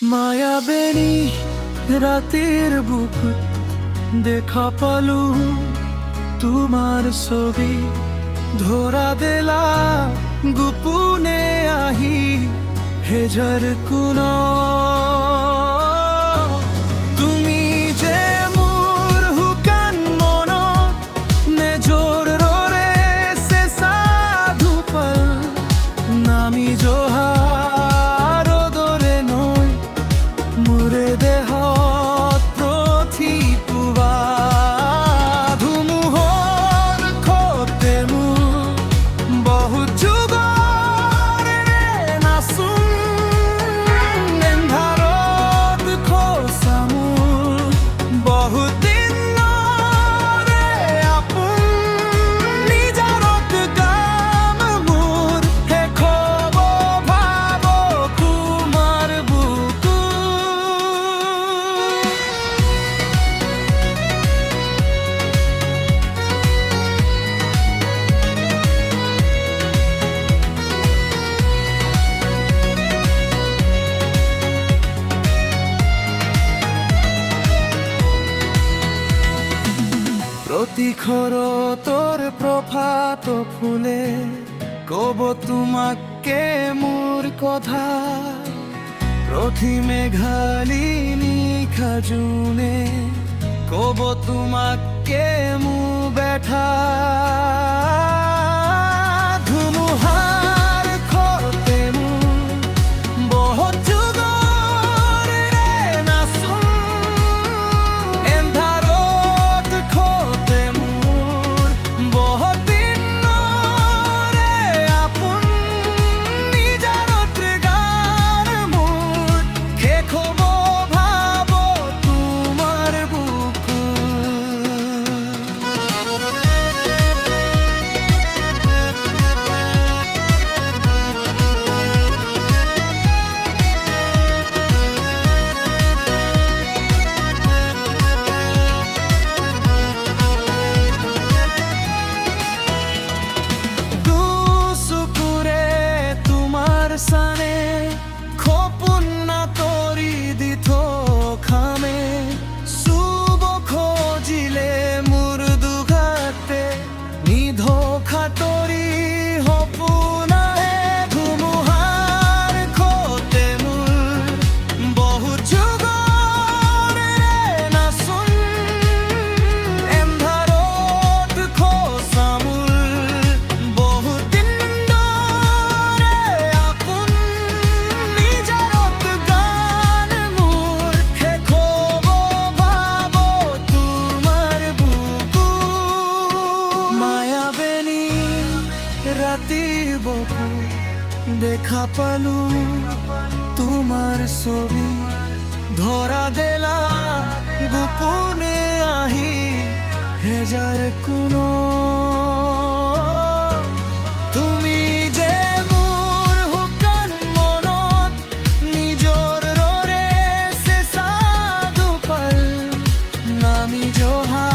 মায়াবেনী রাতের বুক দেখা পালু তোমার ছবি ধরা দেলা গোপনে আহি হেজার কোন তুমি যে মোর হুকান মন নেজর রে সে সাধু পল নামি জোহার দরে নয় মুরে দেহ প্রথি পুবা ধুমুহর খোতে মু বহু যুগর নাসুন এন্ধারত খোসামু বহু দিন রে আপুন নিজারত গাম মুর হে খব ভাব কুমার বুকু প্রতিক্ষর তোর প্রভাত ফুলে কব তোমাকে মোর কথা প্রতি মেঘালিনী খাজুনে কব তোমাকে মু বেঠা ধুমুহার খতে মু বহুত যুগর রে নাসুন এন্ধারত খতে মোর বহুত দিন রে আপুন নিজারত গান মোর খে খব ভাব তোমার বুকু দুসুকুরে তোমার সানে খোপুন না তরি দিত খামে শুভ খোঁজিলে মুর দুঘাতে নিধো খাতরি হপুনা হে ধুমুহার খোতে মুর বহু যুগর রে নাসুন এন্ধারত খোসামুল বহু দিন রে আপুন নিজারত গান মুর হে খব ভাব তোমার বুকু মায়াবেনী রাতি বকু দেখা পালু তোমার ছবি ধরা দেলা গোপনে আহি হেজার কোনো তুমি যে মোর হুকান মনত নিজর রে সে সাধু পল নামি জোহা